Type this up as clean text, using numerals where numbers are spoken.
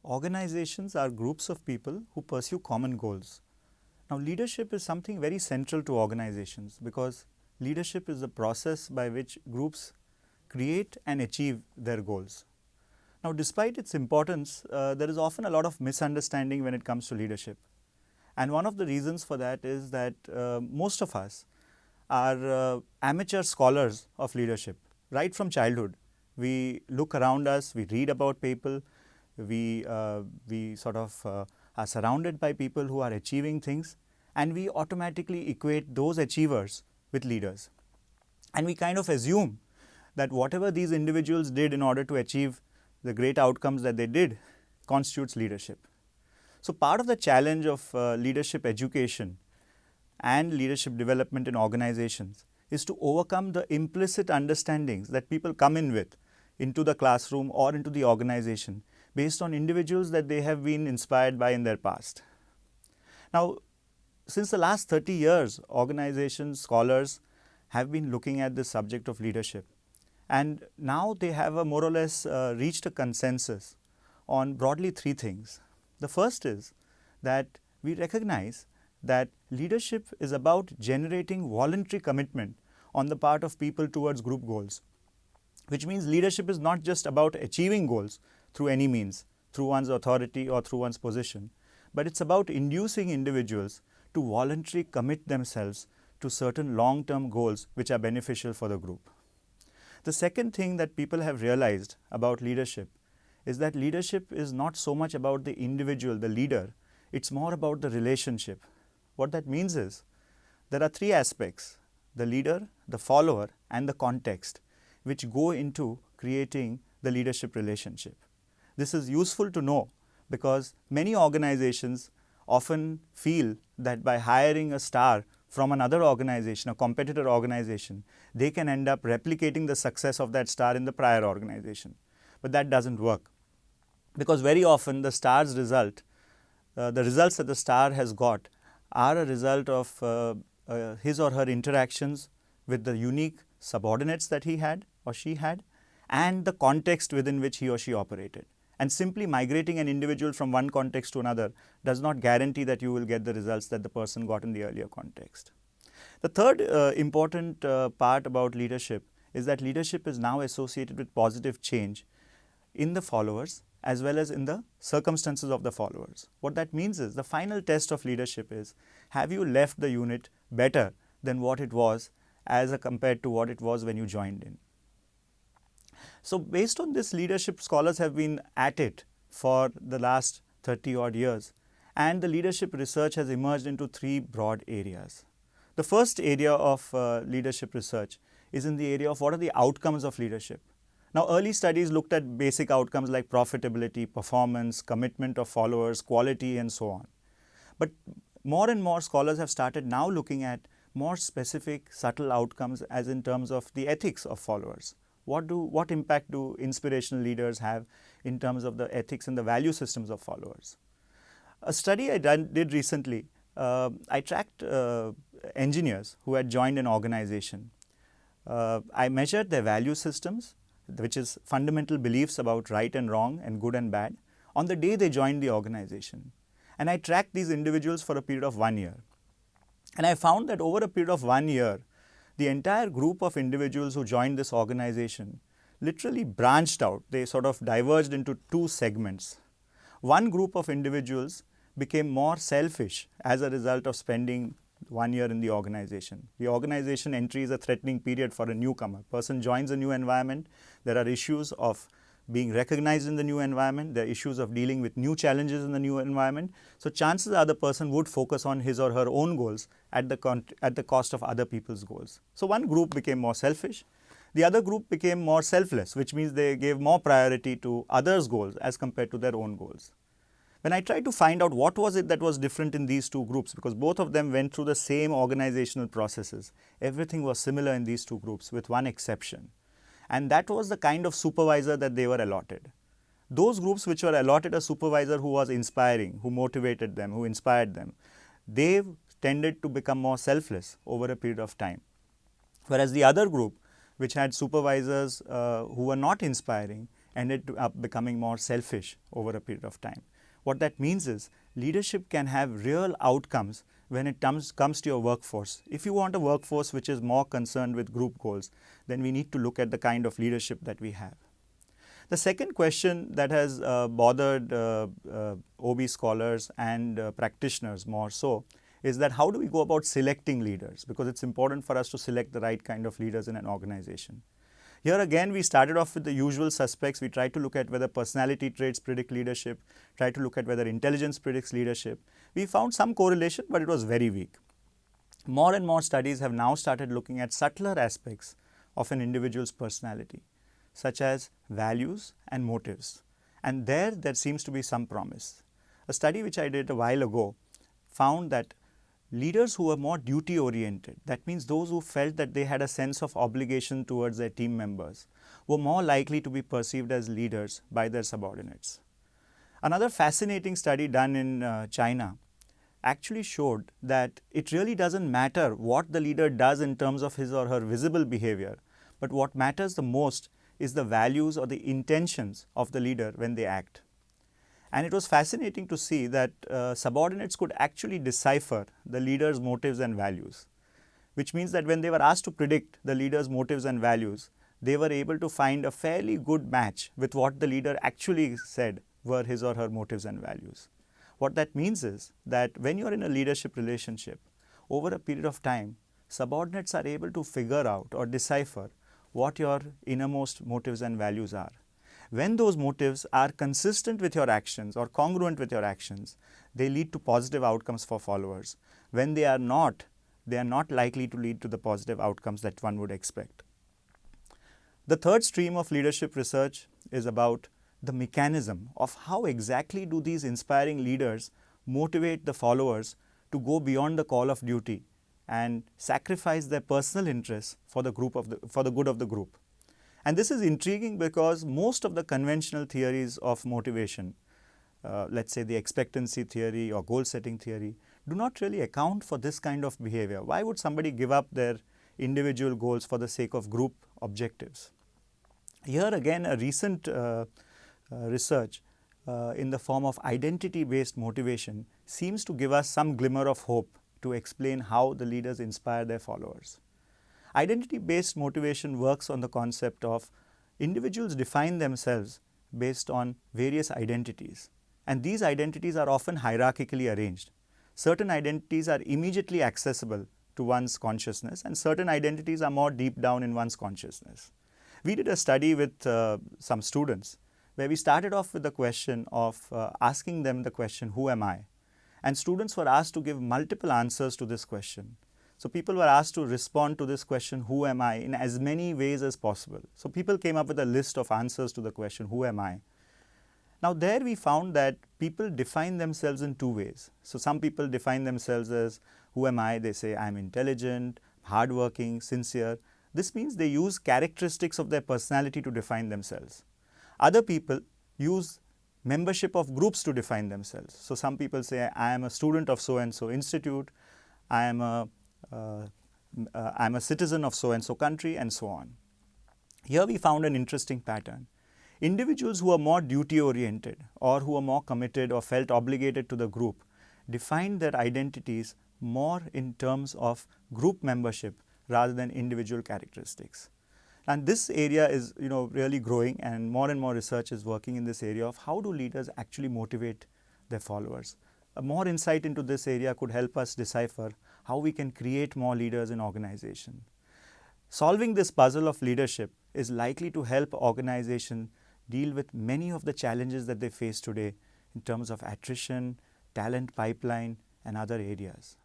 Organizations are groups of people who pursue common goals. Now, leadership is something very central to organizations because leadership is the process by which groups create and achieve their goals. Now, despite its importance, there is often a lot of misunderstanding when it comes to leadership. And one of the reasons for that is that most of us are amateur scholars of leadership right from childhood. We look around us, we read about people, we sort of are surrounded by people who are achieving things, and we automatically equate those achievers with leaders. And we kind of assume that whatever these individuals did in order to achieve the great outcomes that they did constitutes leadership. So, part of the challenge of leadership education and leadership development in organizations is to overcome the implicit understandings that people come in with into the classroom or into the organization based on individuals that they have been inspired by in their past. Now, since the last 30 years, organizations, scholars have been looking at the subject of leadership, and now they have a more or less reached a consensus on broadly three things. The first is that we recognize that leadership is about generating voluntary commitment on the part of people towards group goals, which means leadership is not just about achieving goals through any means, through one's authority or through one's position, but it's about inducing individuals to voluntarily commit themselves to certain long-term goals which are beneficial for the group. The second thing that people have realized about leadership is that leadership is not so much about the individual, the leader, it's more about the relationship. What that means is there are three aspects: the leader, the follower, and the context, which go into creating the leadership relationship. This is useful to know because many organizations often feel that by hiring a star from another organization, a competitor organization, they can end up replicating the success of that star in the prior organization. But that doesn't work, because very often the star's result, the results that the star has got are a result of his or her interactions with the unique subordinates that he had or she had, and the context within which he or she operated. And simply migrating an individual from one context to another does not guarantee that you will get the results that the person got in the earlier context. The third important part about leadership is that leadership is now associated with positive change in the followers as well as in the circumstances of the followers. What that means is the final test of leadership is, have you left the unit better than what it was as compared to what it was when you joined in. So, based on this, leadership scholars have been at it for the last 30 odd years, and the leadership research has emerged into three broad areas. The first area of leadership research is in the area of what are the outcomes of leadership. Now, early studies looked at basic outcomes like profitability, performance, commitment of followers, quality, and so on. But more and more scholars have started now looking at more specific, subtle outcomes, as in terms of the ethics of followers. What impact do inspirational leaders have in terms of the ethics and the value systems of followers? A study I did recently, I tracked engineers who had joined an organization. I measured their value systems, which is fundamental beliefs about right and wrong and good and bad, on the day they joined the organization. And I tracked these individuals for a period of 1 year. And I found that over a period of 1 year, the entire group of individuals who joined this organization literally branched out. They sort of diverged into two segments. One group of individuals became more selfish as a result of spending 1 year in the organization. The organization entry is a threatening period for a newcomer. Person joins a new environment. There are issues of being recognized in the new environment. There are issues of dealing with new challenges in the new environment. So, chances are the person would focus on his or her own goals at the cost of other people's goals. So, one group became more selfish. The other group became more selfless, which means they gave more priority to others' goals as compared to their own goals. When I tried to find out what was it that was different in these two groups, because both of them went through the same organizational processes, everything was similar in these two groups with one exception. And that was the kind of supervisor that they were allotted. Those groups which were allotted a supervisor who was inspiring, who motivated them, who inspired them, they tended to become more selfless over a period of time. Whereas the other group, which had supervisors who were not inspiring ended up becoming more selfish over a period of time. What that means is leadership can have real outcomes when it comes to your workforce. If you want a workforce which is more concerned with group goals, then we need to look at the kind of leadership that we have. The second question that has bothered OB scholars and practitioners more so is that how do we go about selecting leaders, because it's important for us to select the right kind of leaders in an organization. Here again we started off with the usual suspects. We tried to look at whether personality traits predict leadership, tried to look at whether intelligence predicts leadership. We found some correlation, but it was very weak. More and more studies have now started looking at subtler aspects of an individual's personality, such as values and motives, and there seems to be some promise. A study which I did a while ago found that leaders who were more duty oriented, that means those who felt that they had a sense of obligation towards their team members, were more likely to be perceived as leaders by their subordinates. Another fascinating study done in China actually showed that it really doesn't matter what the leader does in terms of his or her visible behavior, but what matters the most is the values or the intentions of the leader when they act. And it was fascinating to see that subordinates could actually decipher the leader's motives and values, which means that when they were asked to predict the leader's motives and values, they were able to find a fairly good match with what the leader actually said were his or her motives and values. What that means is that when you are in a leadership relationship, over a period of time, subordinates are able to figure out or decipher what your innermost motives and values are. When those motives are consistent with your actions or congruent with your actions, they lead to positive outcomes for followers. When they are not likely to lead to the positive outcomes that one would expect. The third stream of leadership research is about the mechanism of how exactly do these inspiring leaders motivate the followers to go beyond the call of duty and sacrifice their personal interests for the good of the group. And this is intriguing because most of the conventional theories of motivation, let's say the expectancy theory or goal setting theory, do not really account for this kind of behavior. Why would somebody give up their individual goals for the sake of group objectives? Here again, a recent research in the form of identity-based motivation seems to give us some glimmer of hope to explain how the leaders inspire their followers. Identity-based motivation works on the concept of individuals define themselves based on various identities, and these identities are often hierarchically arranged. Certain identities are immediately accessible to one's consciousness, and certain identities are more deep down in one's consciousness. We did a study with some students where we started off with the question of asking them the question, who am I? And students were asked to give multiple answers to this question. So people were asked to respond to this question, who am I, in as many ways as possible. So people came up with a list of answers to the question, who am I? Now there we found that people define themselves in two ways. So some people define themselves as, who am I? They say, I'm intelligent, hardworking, sincere. This means they use characteristics of their personality to define themselves. Other people use membership of groups to define themselves. So some people say, I am a student of so and so institute, I am a citizen of so and so country, and so on. Here we found an interesting pattern. Individuals who are more duty oriented or who are more committed or felt obligated to the group defined their identities more in terms of group membership rather than individual characteristics. And this area is really growing, and more research is working in this area of how do leaders actually motivate their followers. More insight into this area could help us decipher how we can create more leaders in organization. Solving this puzzle of leadership is likely to help organizations deal with many of the challenges that they face today in terms of attrition, talent pipeline, and other areas.